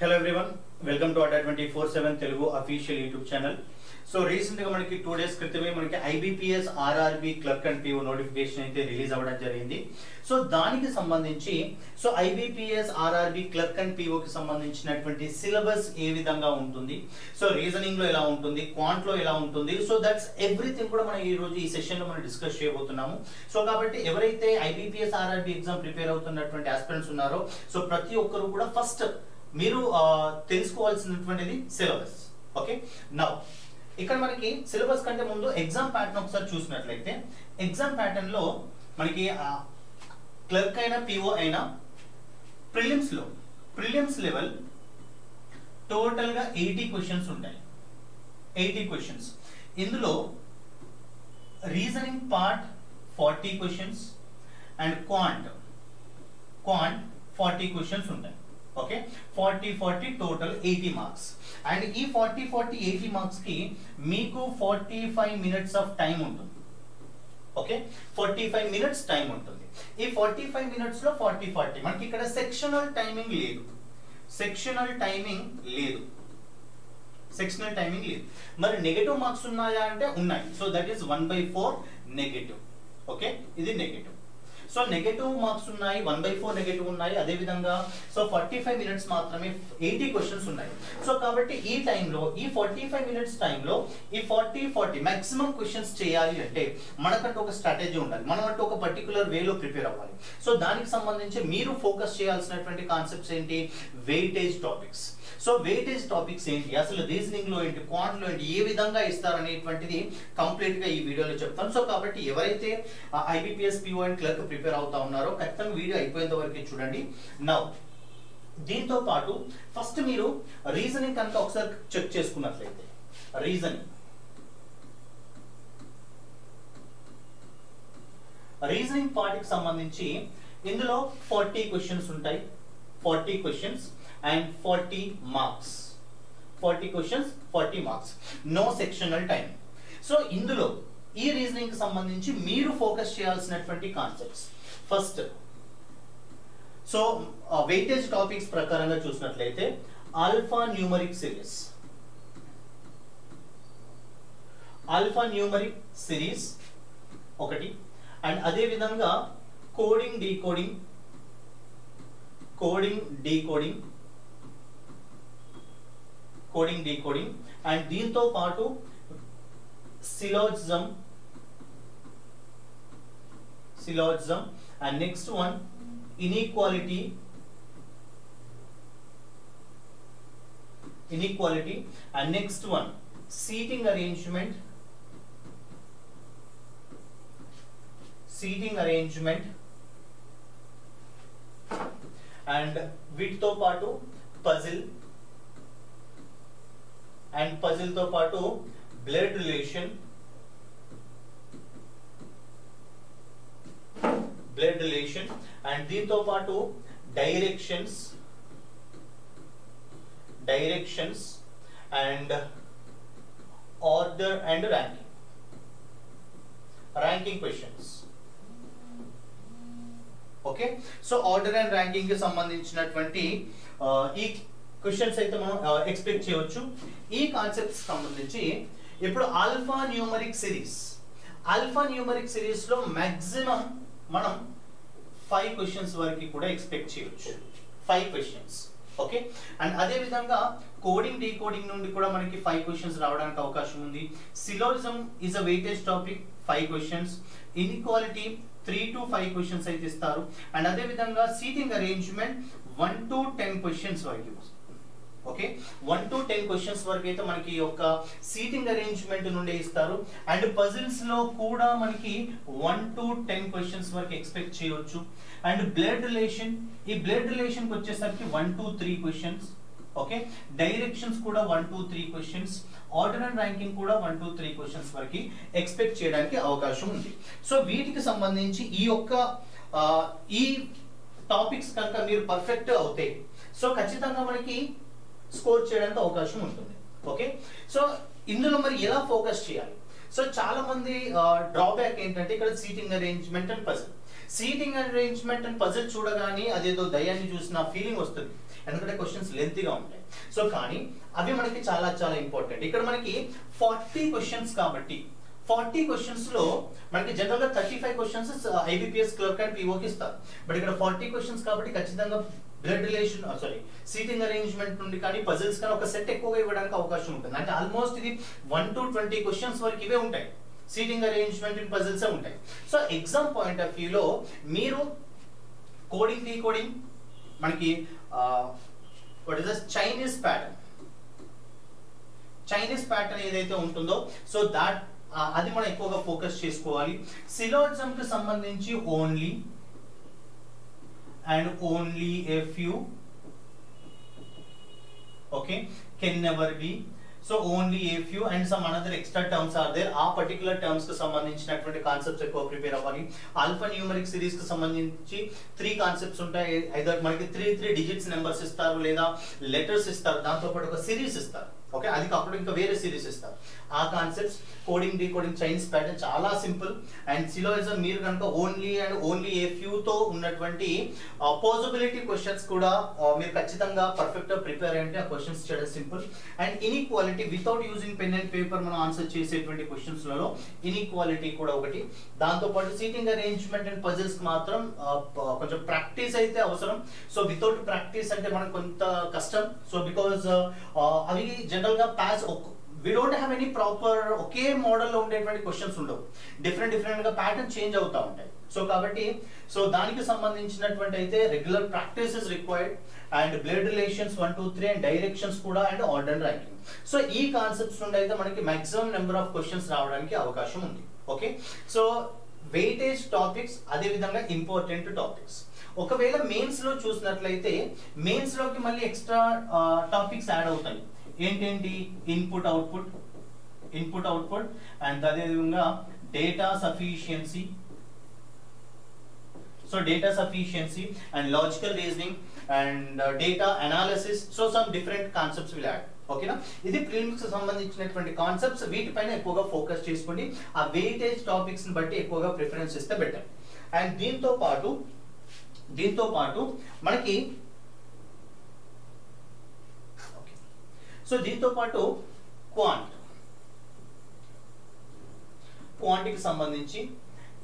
Hello everyone, welcome to Adda 24/7 Telugu official YouTube channel. So recent గా మనకి 2 days క్రితమే మనకి IBPS RRB clerk and PO notification అయితే release అవ్వడం జరిగింది. సో దానికి సంబంధించి IBPS RRB clerk and PO కి సంబంధించినటువంటి సిలబస్ ఏ విధంగా ఉంటుంది, సో రీజనింగ్ లో ఎలా ఉంటుంది, క్వాంట్ లో ఎలా ఉంటుంది, సో దట్స్ ఎవ్రీథింగ్ కూడా మనం ఈ రోజు ఈ సెషన్ లో మనం డిస్కస్ చేయబోతున్నాము. సో కాబట్టి ఎవరైతే IBPS RRB ఎగ్జామ్ ప్రిపేర్ అవుతున్నటువంటి ఆస్పిరెంట్స్ ఉన్నారో సో ప్రతి ఒక్కరు కూడా ఫస్ట్ మీరు తెలుసుకోవాల్సినటువంటిది సిలబస్. ఓకే, నౌ ఇక్కడ మనకి సిలబస్ కంటే ముందు ఎగ్జామ్ ప్యాటర్న్ ఒకసారి చూసినట్లయితే ఎగ్జామ్ ప్యాటర్న్ లో మనకి క్లర్క్ అయినా పిఓ అయినా ప్రిలిమ్స్ లెవెల్ టోటల్ గా 80 క్వశ్చన్స్ ఉంటాయి. 80 క్వశ్చన్స్. ఇందులో reasoning part 40 questions and quant 40 questions ఉంటాయి. Okay, 40 total 80 marks. అండ్ ఈ 40 80 మార్క్స్ కి మీకు 45 మినిట్స్ ఆఫ్ టైం ఉంటుంది. ఓకే, 45 మినిట్స్ టైం ఉంటుంది. ఈ 45 మినిట్స్ లో 40 మనకి ఇక్కడ సెక్షనల్ టైమింగ్ లేదు. మరి నెగటివ్ మార్క్స్ ఉన్నాయా అంటే ఉన్నాయి. So that is 1/4 negative. Okay, ఇది నెగటివ్. సో నెగటివ్ మార్క్స్ ఉన్నాయి, 1/4 నెగటివ్ ఉన్నాయి. అదే విధంగా సో 45 మినిట్స్ మాత్రమే 80 క్వశ్చన్స్ ఉన్నాయి. సో కాబట్టి ఈ టైంలో ఈ 45 మినిట్స్ టైంలో ఈ 40 మాక్సిమం క్వశ్చన్స్ చేయాలి అంటే మనకంటూ ఒక స్ట్రాటజీ ఉండాలి. మనం అంటే ఒక పర్టికులర్ వేలో ప్రిపేర్ అవ్వాలి. సో దానికి సంబంధించి మీరు ఫోకస్ చేయాల్సినటువంటి కాన్సెప్ట్స్ ఏంటి? Weightage topics. So weightage topics ఏంటి, అసలు రీజనింగ్ లో ఏంటి, క్వాంట్ లో ఏంటి, ఏ విధంగా ఇస్తారనేటువంటిది కంప్లీట్ గా ఈ వీడియోలో చెప్తాను. సో కాబట్టి ఎవరైతే IBPS PO and clerk prepare అవుతా ఉన్నారో ఖచ్చితంగా వీడియో అయిపోయేంత వరకు చూడండి. నౌ దీంతో పాటు ఫస్ట్ మీరు రీజనింగ్ కనుక ఒకసారి చెక్ చేసుకున్నట్లయితే రీజనింగ్ పార్ట్ కి సంబంధించి ఇందులో 40 క్వశ్చన్స్ ఉంటాయి. 40 questions and 40 marks. 40 questions, 40 marks. No sectional time. So ఇందులో ఈ రీజనింగ్ కి సంబంధించి మీరు ఫోకస్ చేయాల్సినటువంటి concepts first. So weightage topics ప్రకారంగా చూసినట్లయితే ఆల్ఫా న్యూమరిక్ సిరీస్ ఒకటి. అండ్ అదే విధంగా కోడింగ్ డీకోడింగ్ అండ్ దీంతో పాటు syllogism and next one inequality and next one seating arrangement and వీటితో పాటు పజిల్ తో పాటు బ్లడ్ రిలేషన్ అండ్ దీంతో పాటు directions and order and ranking questions. Okay, so order and ranking కి సంబంధించినటువంటి ఈ క్వశ్చన్స్ అయితే మనం ఎక్స్పెక్ట్ చేయవచ్చు. ఈ కాన్సెప్ట్స్ సంబంధించి ఇప్పుడు ఆల్ఫా న్యూమరిక్ సిరీస్ లో మాక్సిమం మనం 5 క్వశ్చన్స్ వరకు కూడా ఎక్స్పెక్ట్ చేయవచ్చు. 5 క్వశ్చన్స్. ఓకే, అండ్ అదే విధంగా డీకోడింగ్ నుండి కూడా మనకి 5 క్వశ్చన్స్ రావడానికి అవకాశం ఉంది. Syllogism is a weightage topic, 5 questions. Inequality 3 to 5 questions అయితే ఇస్తారు. అండ్ అదే విధంగా సీటింగ్ అరేంజ్మెంట్ 1 to 10 క్వశ్చన్స్ వరకు. ఓకే, 1 to 10 క్వశ్చన్స్ వరకు అయితే మనకి యొక్క సీటింగ్ అరేంజ్మెంట్ నుండి ఇస్తారు. అండ్ పజిల్స్ లో కూడా మనకి 1 to 10 క్వశ్చన్స్ వరకు ఎక్స్పెక్ట్ చేయవచ్చు. అండ్ బ్లడ్ రిలేషన్ కి వచ్చేసరికి 1 to 3 క్వశ్చన్స్. ఓకే, డైరెక్షన్స్ కూడా 1 to 3 questions. Order and ranking కూడా 1 to 3 క్వశ్చన్స్ వరకు ఎక్స్పెక్ట్ చేయడానికి అవకాశం ఉంది. సో వీటికి సంబంధించి ఈ టాపిక్స్ కనుక మీరు పర్ఫెక్ట్ అవుతే సో ఖచ్చితంగా మనకి స్కోర్ చేయడానికి అవకాశం ఉంటుంది. ఓకే, సో ఇందులో మరి ఎలా ఫోకస్ చేయాలి? సో చాలా మంది డ్రాబ్యాక్ ఏంటంటే ఇక్కడ seating arrangement and puzzle. Seating arrangement and puzzle చూడగానే అదేదో దయ్యాన్ని చూసిన ఫీలింగ్ వస్తుంది, ఎందుకంటే క్వశ్చన్స్ లెంతీగా ఉంటాయి. సో కానీ అవి మనకి చాలా చాలా ఇంపార్టెంట్. ఇక్కడ మనకి 40 క్వశ్చన్స్ కాబట్టి 40 క్వశ్చన్స్ లో మనకి జనరల్ గా 35 క్వశ్చన్స్ ఐబిపిఎస్ క్లర్క్ అండ్ పిఓకి ఇస్తారు. బట్ ఇక్కడ 40 క్వశ్చన్స్ కాబట్టి ఖచ్చితంగా బ్లడ్ రిలేషన్ సీటింగ్ అరేంజ్మెంట్ నుండి కానీ పజిల్స్ కానీ ఒక సెట్ ఎక్కువగా ఇవ్వడానికి అవకాశం ఉంటుంది. అంటే ఆల్మోస్ట్ ఇది 1 to 20 క్వశ్చన్స్ వరకు ఇవే ఉంటాయి, సీటింగ్ అరేంజ్మెంట్ అండ్ పజిల్స్ ఉంటాయి. సో ఎగ్జామ్ పాయింట్ ఆఫ్ వ్యూలో మీరు కోడింగ్ డీకోడింగ్ మనకి what is the Chinese pattern ఏదైతే ఉంటుందో సో దాట్ అది మనం ఎక్కువగా ఫోకస్ చేసుకోవాలి. సిలాజిజం కి సంబంధించి only a few, okay, can never be. So only a few and some another extra terms are there. ఆ పర్టికులర్ టర్మ్స్ కి సంబంధించినటువంటి కాన్సెప్ట్స్ ఎక్కువ ప్రిపేర్ అవ్వాలి. ఆల్ఫా న్యూమరిక్ సిరీస్ కి సంబంధించి 3 కాన్సెప్ట్స్ ఉంటాయి. ఐదర్ మనకి 3 డిజిట్స్ నెంబర్స్ ఇస్తారు లేదా లెటర్స్ ఇస్తారు, దాంతో పాటు ఒక సిరీస్ ఇస్తారు. ఓకే, అది కాకుండా ఇంకా వేరే సిరీస్ ఇస్తారు. ఆ concepts coding decoding Chinese pattern చాలా సింపుల్. అండ్ సిలోయిజం మీరు కనుక ఓన్లీ ఏ ఫ్యూ తో ఉన్నటువంటి పాసిబిలిటీ క్వశ్చన్స్ కూడా మీరు ఖచ్చితంగా పర్ఫెక్ట్ గా ప్రిపేర్ అయ్యంటే ఆ క్వశ్చన్స్ చేయడం simple. And inequality without using pen and paper మనం ఆన్సర్ చేసేటువంటి క్వశ్చన్స్ లలో ఇన్ఈక్వాలిటీ కూడా ఒకటి. దాంతో పాటు సీటింగ్ అరేంజ్మెంట్ అండ్ పజిల్స్ కి మాత్రం కొంచెం ప్రాక్టీస్ అయితే అవసరం. సో వితౌట్ ప్రాక్టీస్ అంటే మనకు కొంత కష్టం. సో బికాజ్ అవి జనరల్ గా pass we don't have any proper okay model లో ఉండేటువంటి క్వశ్చన్స్ ఉండవు, డిఫరెంట్ గా ప్యాటర్న్ చేంజ్ అవుతా ఉంటాయి. సో కాబట్టి సో దానికి సంబంధించినటువంటి అయితే regular practice is required. And blood relations 1 2 3 and directions కూడా and order and ranking. So ఈ కాన్సెప్ట్స్ నుండి అయితే మనకి మాక్సిమం నెంబర్ ఆఫ్ క్వశ్చన్స్ రావడానికి అవకాశం ఉంది. ఓకే, సో వెయిటేజ్ టాపిక్స్ అదే విధంగా ఇంపార్టెంట్ టాపిక్స్. ఒకవేళ మెయిన్స్ లో చూసినట్లయితే మెయిన్స్ లోకి మళ్ళీ ఎక్స్ట్రా టాపిక్స్ యాడ్ అవుతాయి. ఏంటేంటి? ఇన్పుట్ అవుట్పుట్ అండ్ అదే విధంగా data sufficiency. So data sufficiency and logical reasoning and data analysis. So some different concepts will add. ఓకేనా, ఇది ప్రిలిమ్స్ కి సంబంధించినటువంటి కాన్సెప్ట్స్. వీటిపైన ఎక్కువగా ఫోకస్ చేసుకోండి. ఆ వెయిటేజ్ టాపిక్స్ ని బట్టి ఎక్కువగా ప్రిఫరెన్స్ ఇస్తే బెటర్. అండ్ దీంతో పాటు మనకి సో దీంతో పాటు క్వాంటికి సంబంధించి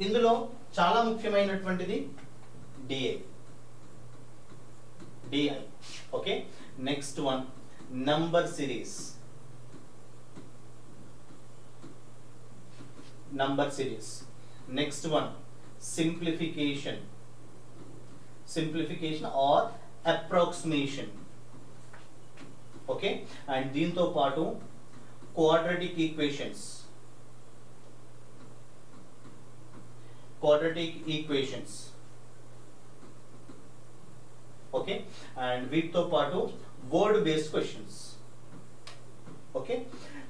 ఇందులో చాలా ముఖ్యమైనటువంటిది DI. Okay, next one number series. Next one simplification or approximation. Okay, and దీంతో పాటు క్వాడ్రాటిక్ ఈక్వేషన్స్. ఓకే, అండ్ వీటితో పాటు word based questions. Okay,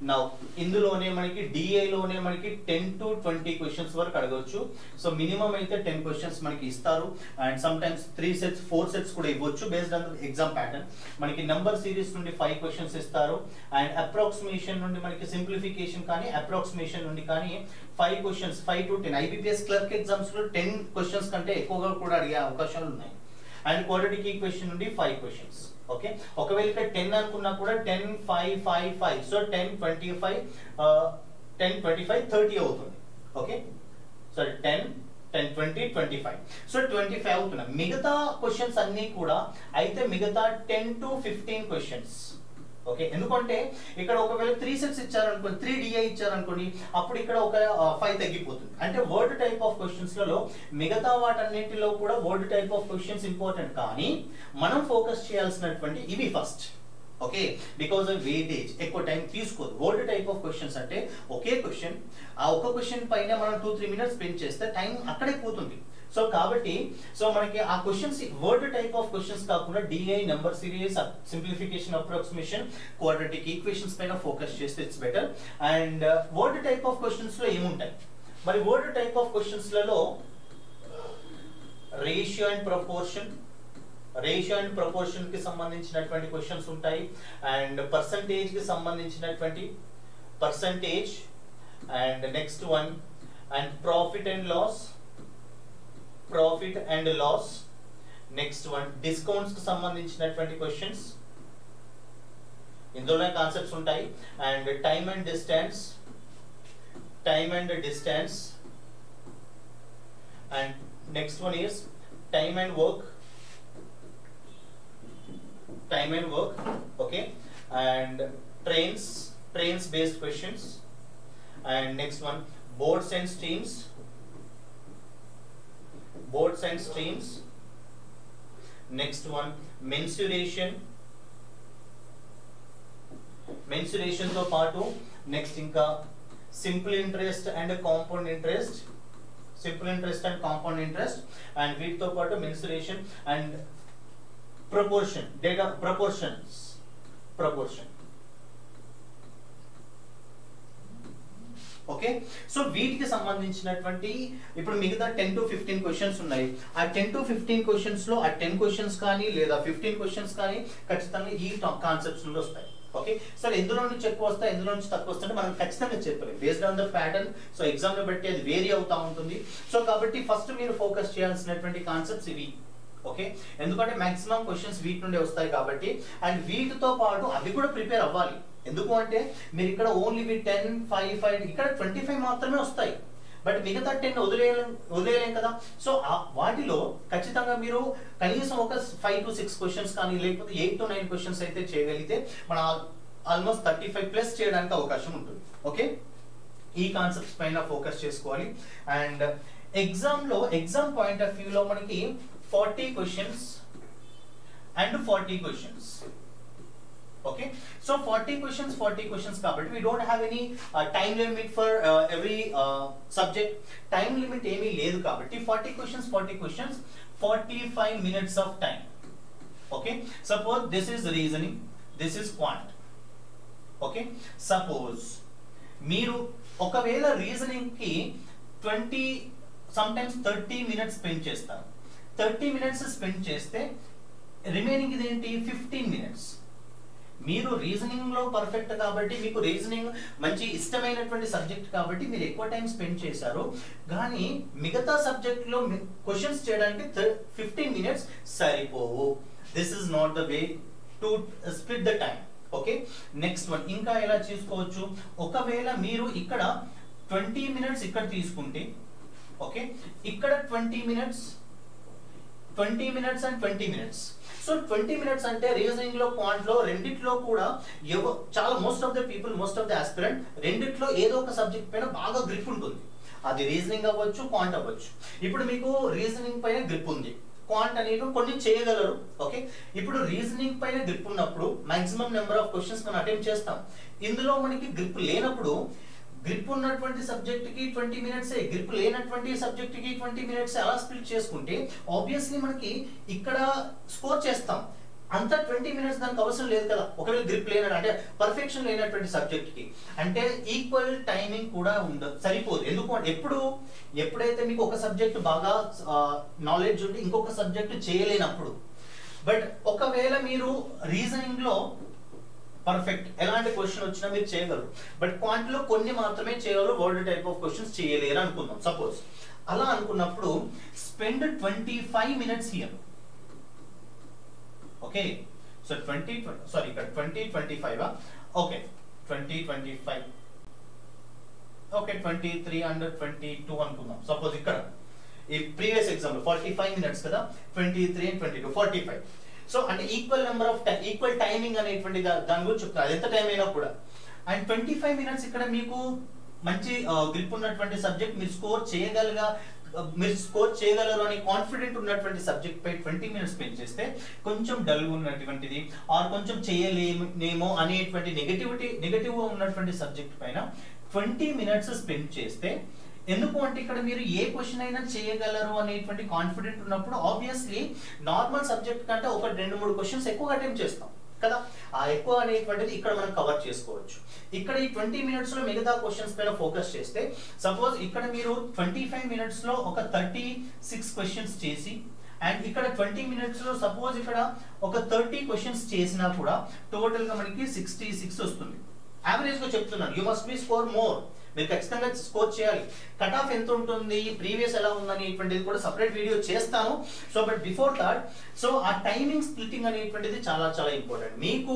now ఇందులోనే మనకి డిఐ లోనే మనకి 10 to 20 క్వశ్చన్స్ వరకు అడగవచ్చు. సో మినిమం అయితే 10 క్వశ్చన్స్ మనకి ఇస్తారు. And some times 3 sets 4 sets కూడా ఇవ్వచ్చు బేస్డ్ ఆన్ ఎగ్జామ్ ప్యాటర్న్. మనకి నంబర్ సిరీస్ నుండి 5 క్వశ్చన్స్ ఇస్తారు. అండ్ అప్రాక్సిమేషన్ నుండి మనకి సింప్లిఫికేషన్ కానీ అప్రాక్సిమేషన్ నుండి కానీ 5 questions 5 to 10. IBPS clerk exams లో 10 క్వశ్చన్స్ కంటే ఎక్కువగా కూడా అడిగే అవకాశాలు ఉన్నాయి. అండ్ క్వాడ్రాటిక్ ఈక్వేషన్ నుండి 5 క్వశ్చన్స్. ఓకే, ఒకవేళ ఇక్కడ 10 అనుకున్నా కూడా 10 5 5 5. సో 10 25 10 25 30 అవుతుంది. Okay, sorry 10 20 25. సో 25 అవుతున్నా. మిగతా క్వశ్చన్స్ అన్ని కూడా అయితే మిగతా 10 to 15 క్వశ్చన్స్. ఓకే, ఎందుకంటే ఇక్కడ ఒకవేళ 3 sets ఇచ్చారనుకోండి, 3 DI ఇచ్చారనుకోండి, అప్పుడు ఇక్కడ ఒక 5 తగ్గిపోతుంది. అంటే వర్డ్ టైప్ ఆఫ్ క్వశ్చన్స్ లలో మిగతా వాటన్నిటిలో కూడా word type of questions important, కానీ మనం ఫోకస్ చేయాల్సినటువంటి ఇవి first. Okay, because of weightage ఎక్కువ టైం తీసుకోదు. వర్డ్ టైప్ ఆఫ్ క్వశ్చన్స్ అంటే ఒకే క్వశ్చన్, ఆ ఒక క్వశ్చన్ పైన మనం 2-3 minutes స్పెండ్ చేస్తే టైం అక్కడే పోతుంది. సో కాబట్టి సో మనకి ఆ questions word type of questions కాకుండా DI, number series, simplification, approximation, quadratic equations పైన ఫోకస్ చేస్తే it's better. And word type of questions లో ఏముంటాయి మరి? వర్డ్ టైప్ ఆఫ్ క్వశ్చన్స్ లలో రేషియో అండ్ ప్రపోర్షన్ కి సంబంధించినటువంటి క్వశ్చన్స్ ఉంటాయి. అండ్ పర్సంటేజ్ కి సంబంధించినటువంటి and next one and profit and loss. Profit and loss. Next one discounts కి సంబంధించినటువంటి క్వశ్చన్స్, ఇందులోనే కాన్సెప్ట్స్ ఉంటాయి. And time and distance, and next one is time and work, okay, and trains based questions. And next one boards and streams. Next one mensuration తో పాటు next ఇంకా simple interest and compound interest, and వీటితో పాటు mensuration and proportion, data proportion. Okay, so వీటికి సంబంధించినటువంటి ఇప్పుడు మిగతా 10 to 15 questions ఉన్నాయి. ఆ 10 to 15 క్వశ్చన్స్ లో ఆ 10 క్వశ్చన్స్ కానీ లేదా 15 క్వశ్చన్స్ కానీ ఖచ్చితంగా ఈ కాన్సెప్ట్స్ నుండి వస్తాయి. ఓకే, సరే ఎందులో నుంచి ఎక్కువ వస్తాయి, ఎందులో నుంచి తక్కువ వస్తాయి మనం ఖచ్చితంగా చెప్పలేం, based on the pattern. So exam ని బట్టి అది వేరీ అవుతా ఉంటుంది. సో కాబట్టి ఫస్ట్ మీరు ఫోకస్ చేయాల్సినటువంటి కాన్సెప్ట్స్ ఇవి. ఓకే, ఎందుకంటే మాక్సిమం క్వశ్చన్స్ వీటి నుండి వస్తాయి కాబట్టి, అండ్ వీటితో పాటు అవి కూడా ప్రిపేర్ అవ్వాలి. ఎందుకు అంటే మీరు ఇక్కడ ఓన్లీ 10, 5 ఇక్కడ 25 మాత్రమే వస్తాయి, బట్ మిగతా 10 వదిలేయలేం కదా. సో వాటిలో ఖచ్చితంగా మీరు కనీసం ఒక 5 to 6 క్వశ్చన్స్ కానీ లేకపోతే 8 to 9 క్వశ్చన్స్ అయితే చేయగలిగితే మన ఆల్మోస్ట్ 35+ చేయడానికి అవకాశం ఉంటుంది. ఓకే, ఈ కాన్సెప్ట్స్ పైన ఫోకస్ చేసుకోవాలి. And exam point of view లో మనకి 40 questions and 40 questions. Okay, so 40 questions కాబట్టి we don't have any time limit for every subject. Time limit ఏమీ లేదు కాబట్టి 40 questions 45 minutes of time. Okay, suppose this is reasoning, this is quant. Okay, suppose మీరు ఒకవేళ reasoning కి 20 sometimes 30 minutes spend చేస్తారు. 30 minutes spend చేస్తే remaining ఇదేంటి 15 minutes. మీరు రీజనింగ్ లో పర్ఫెక్ట్ కాబట్టి మీకు రీజనింగ్ మంచి ఇష్టమైనటువంటి సబ్జెక్ట్ కాబట్టి మీరు ఎక్కువ టైం స్పెండ్ చేశారు, కానీ మిగతా సబ్జెక్ట్ లో క్వశ్చన్స్ చేయడానికి 15 minutes సరిపోవు. This is not the way to split the time. Okay, next one ఇంకా ఎలా చేసుకోవచ్చు, ఒకవేళ మీరు ఇక్కడ 20 minutes ఇక్కడ తీసుకుంటే, ఓకే ఇక్కడ 20 minutes and 20 minutes. So 20 minutes అంటే రీజనింగ్ లో క్వాంట్ లో రెండిట్లో కూడా చాలా మోస్ట్ ఆఫ్ ద ఆస్పిరెంట్ రెండిట్లో ఏదో ఒక సబ్జెక్ట్ పైన బాగా గ్రిప్ ఉంటుంది. అది రీజనింగ్ అవ్వచ్చు, క్వాంట్ అవ్వచ్చు. ఇప్పుడు మీకు రీజనింగ్ పైన గ్రిప్ ఉంది, క్వాంట్ అనేది కొన్ని చేయగలరు. ఓకే, ఇప్పుడు రీజనింగ్ పైన గ్రిప్ ఉన్నప్పుడు మాక్సిమం నెంబర్ ఆఫ్ క్వశ్చన్స్ మనం అటెంప్ట్ చేస్తాం. ఇందులో మనకి గ్రిప్ లేనప్పుడు గ్రిప్ ఉన్నటువంటి సబ్జెక్ట్ కి 20 minutes, గ్రిప్ లేనటువంటి సబ్జెక్ట్ కి 20 minutes అలా స్ప్లిట్ చేసుకుంటే ఆబ్వియస్లీ మనకి ఇక్కడ స్కోర్ చేస్తాం. అంత 20 minutes దానికి అవసరం లేదు కదా. ఒకవేళ గ్రిప్ లేనట్టు అంటే పర్ఫెక్షన్ లేనటువంటి సబ్జెక్ట్ కి అంటే ఈక్వల్ టైమింగ్ కూడా ఉండదు, సరిపోదు. ఎందుకు అంటే ఎప్పుడైతే మీకు ఒక సబ్జెక్ట్ బాగా నాలెడ్జ్ ఉండి ఇంకొక సబ్జెక్ట్ చేయలేనప్పుడు, బట్ ఒకవేళ మీరు రీజనింగ్ లో పర్ఫెక్ట్ ఎలాంటి క్వశ్చన్ వచ్చినా మీరు చేయగలరు, బట్ క్వాంట్ లో కొన్ని మాత్రమే చేయగలరు, వర్డ్ టైప్ ఆఫ్ క్వశ్చన్స్ చేయలేరు అనుకుందాం. సపోజ్ అలా అనుకున్నప్పుడు spend 25 minutes here. Okay, so 20-25 okay 20-25 okay 23 and 22 అనుకుందాం. సపోజ్ ఇక్కడ ఈ ప్రీవియస్ ఎగ్జామ్ లో 45 minutes కదా, 23 and 22 45. సో అంటే ఈక్వల్ టైమింగ్ అనేటువంటి దాని గురించి చెప్తాను, అది ఎంత టైం అయినా కూడా. అండ్ 25 minutes ఇక్కడ మీకు మంచి గ్రిప్ ఉన్నటువంటి సబ్జెక్ట్ మీరు స్కోర్ చేయగలరు అని కాన్ఫిడెంట్ ఉన్నటువంటి సబ్జెక్ట్ పై 20 minutes స్పెండ్ చేస్తే కొంచెం డల్ ఉన్నటువంటిది ఆర్ కొంచెం చేయలేమేమో అనేటువంటి నెగటివ్ ఉన్నటువంటి సబ్జెక్ట్ పైన 20 minutes స్పెండ్ చేస్తే, ఎందుకు అంటే ఇక్కడ మీరు ఏ క్వశ్చన్ అయినా చేయగలరు అనేటువంటి కాన్ఫిడెంట్ ఉన్నప్పుడు ఆబ్వియస్లీ నార్మల్ సబ్జెక్ట్ కంటే ఒక 2-3 క్వశ్చన్స్ ఎక్కువ అటెంప్ట్ చేస్తాం కదా. ఆ ఎక్కువ అనేటువంటిది ఇక్కడ మనం కవర్ చేసుకోవచ్చు. ఇక్కడ ఈ 20 minutes లో మిగతా క్వశ్చన్స్ పైన ఫోకస్ చేస్తే, సపోజ్ ఇక్కడ మీరు 25 minutes లో ఒక 36 క్వశ్చన్స్ చేసి అండ్ ఇక్కడ 20 minutes లో సపోజ్ ఇక్కడ ఒక 30 క్వశ్చన్స్ చేసినా కూడా టోటల్ గా మనకి 66 వస్తుంది. యావరేజ్ గా చెప్తున్నాను, you must be score more మీరు ఖచ్చితంగా స్కోర్ చేయాలి. కట్ ఆఫ్ ఎంత ఉంటుంది, ప్రీవియస్ ఎలా ఉందనేటువంటిది కూడా సపరేట్ వీడియో చేస్తాను. So but before that, so ఆ టైమింగ్ స్ప్లిట్టింగ్ అనేటువంటిది చాలా చాలా ఇంపార్టెంట్. మీకు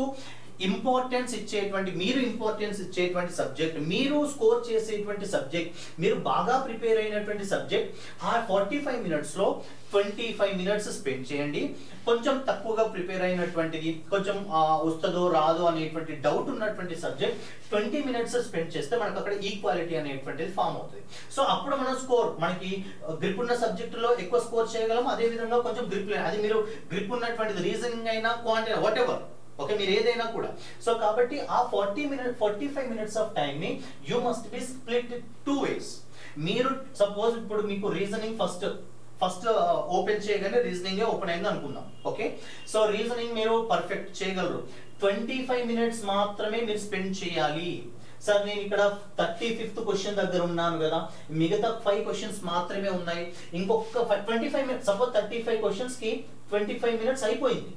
ఇంపార్టెన్స్ ఇచ్చేటువంటి సబ్జెక్ట్, మీరు స్కోర్ చేసేటువంటి సబ్జెక్ట్, మీరు బాగా ప్రిపేర్ అయినటువంటి సబ్జెక్ట్, ఆ 45 మినిట్స్ లో 25 మినిట్స్ స్పెండ్ చేయండి. కొంచెం తక్కువగా ప్రిపేర్ అయినటువంటిది, కొంచెం వస్తుందో రాదో అనేటువంటి డౌట్ ఉన్నటువంటి సబ్జెక్ట్ 20 మినిట్స్ స్పెండ్ చేస్తే మనకు అక్కడ ఈక్వాలిటీ అనేటువంటిది ఫామ్ అవుతుంది. సో అప్పుడు మనం స్కోర్, మనకి గ్రిప్ ఉన్న సబ్జెక్టులో ఎక్కువ స్కోర్ చేయగలం. అదే విధంగా కొంచెం గ్రిప్, అది మీరు గ్రిప్ ఉన్నటువంటిది రీజనింగ్ అయినా క్వాంటిటీ వాట్ ఎవర్, ఓకే, మీరు ఏదైనా కూడా. సో కాబట్టి ఆ 45 మినిట్స్ ఆఫ్ టైం ని you must be split 2 ways. మీరు సపోజ్ ఇప్పుడు మీకు రీజనింగ్ ఫస్ట్ ఓపెన్ చేయగానే రీజనింగ్ ఓపెన్ అయింది అనుకుందాం, ఓకే. సో రీజనింగ్ మీరు పర్ఫెక్ట్ చేయగలరు. 25 మినిట్స్ మాత్రమే మీరు స్పెండ్ చేయాలి. సార్ నేను ఇక్కడ 35th క్వశ్చన్ దగ్గర ఉన్నాను కదా, మిగతా 5 క్వశ్చన్స్ మాత్రమే ఉన్నాయి, ఇంకొక 25 మినిట్స్, సపోజ్ 35 క్వశ్చన్స్ కి 25 మినిట్స్ అయిపోయింది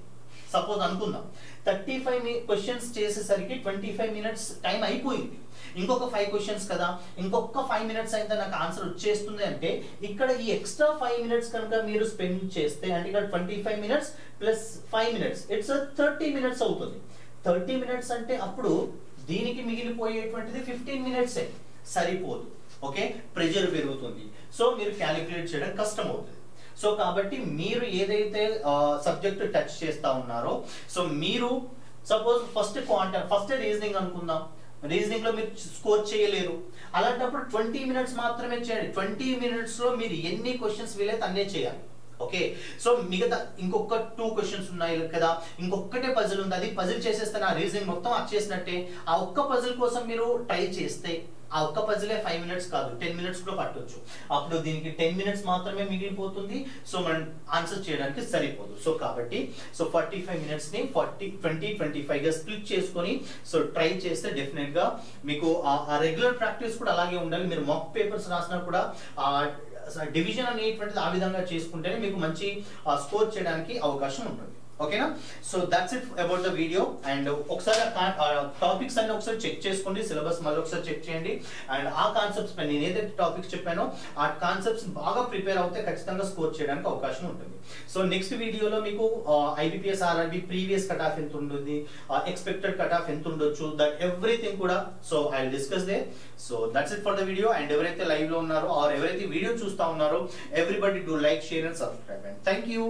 సపోజ్ అనుకుందాం. 35 క్వశ్చన్స్ చేసేసరికి 25 మినిట్స్ టైం అయిపోయింది. ఇంకొక 5 క్వశ్చన్స్ కదా, ఇంకొక 5 మినిట్స్ అయితే నాకు ఆన్సర్ వచ్చేస్తుంది అంటే, ఇక్కడ ఈ ఎక్స్ట్రా 5 మినిట్స్ కనుక మీరు స్పెండ్ చేస్తే, అంటే ఇక్కడ 25 minutes plus 5 minutes it's 30 minutes అవుతుంది. 30 మినిట్స్ అంటే అప్పుడు దీనికి మిగిలిపోయేటువంటిది 15 మినిట్సే, సరిపోదు, ఓకే. ప్రెషర్ పెరుగుతుంది, సో మీరు క్యాలిక్యులేట్ చేయడం కష్టం అవుతుంది. సో కాబట్టి మీరు ఏదైతే సబ్జెక్ట్ టచ్ చేస్తా ఉన్నారో, సో మీరు సపోజ్ ఫస్ట్ రీజనింగ్ అనుకుందాం, రీజనింగ్ లో మీరు స్కోర్ చేయలేరు, అలాంటప్పుడు 20 మినిట్స్ మాత్రమే చేయండి. 20 మినిట్స్ లో మీరు ఎన్ని క్వశ్చన్స్ వీలైతే అన్నే చేయాలి, ఓకే. సో మిగతా ఇంకొక 2 క్వశ్చన్స్ ఉన్నాయి కదా, ఇంకొకటే పజిల్ ఉంది, అది పజిల్ చేసేస్తే నా రీజనింగ్ మొత్తం వచ్చేసినట్టే. ఆ ఒక్క పజిల్ కోసం మీరు ట్రై చేస్తే ఆ ఒక్క పజిలే 5 మినిట్స్ కాదు 10 మినిట్స్ కూడా పట్టొచ్చు. అప్పుడు దీనికి 10 మినిట్స్ మాత్రమే మిగిలిపోతుంది. సో మనం ఆన్సర్ చేయడానికి సరిపోదు. సో కాబట్టి 45 మినిట్స్ ని 20-25 గా స్ప్లిట్ చేసుకొని సో ట్రై చేస్తే డెఫినెట్ గా మీకు ఆ రెగ్యులర్ ప్రాక్టీస్ కూడా అలాగే ఉండాలి. మీరు మాక్ పేపర్స్ రాసినా కూడా డివిజన్ అనేటువంటిది ఆ విధంగా చేసుకుంటేనే మీకు మంచి స్కోర్ చేయడానికి అవకాశం ఉంటుంది, ఓకేనా. So that's it about the video. And ఒకసారి టాపిక్స్ అన్ని ఒకసారి చెక్ చేసుకోండి, సిలబస్ మళ్ళీ ఒకసారి చెక్ చేయండి. అండ్ ఆ కాన్సెప్ట్స్ పైన నేను ఏదైతే టాపిక్స్ చెప్పానో ఆ కాన్సెప్ట్స్ బాగా ప్రిపేర్ అవుతే ఖచ్చితంగా స్కోర్ చేయడానికి అవకాశం ఉంటుంది. సో నెక్స్ట్ వీడియోలో మీకు IBPS RRB previous cut off ఎంత ఉంటుంది, ఎక్స్పెక్టెడ్ కట్ ఆఫ్ ఎంత ఉండొచ్చు, దట్ ఎవ్రీథింగ్ కూడా so I will discuss they. So that's it for the video. And ఎవరైతే లైవ్ లో ఉన్నారో ఆర్ ఎవరైతే వీడియో చూస్తా ఉన్నారో, everybody do like, share and subscribe. And thank you.